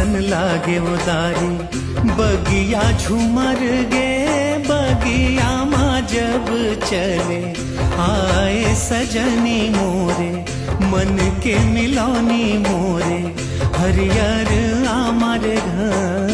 सन लागे उदारी बगिया झूमर गे बगिया माँ जब चले आए सजनी मोरे मन के मिलौनी मोरे हरियर आमारे घर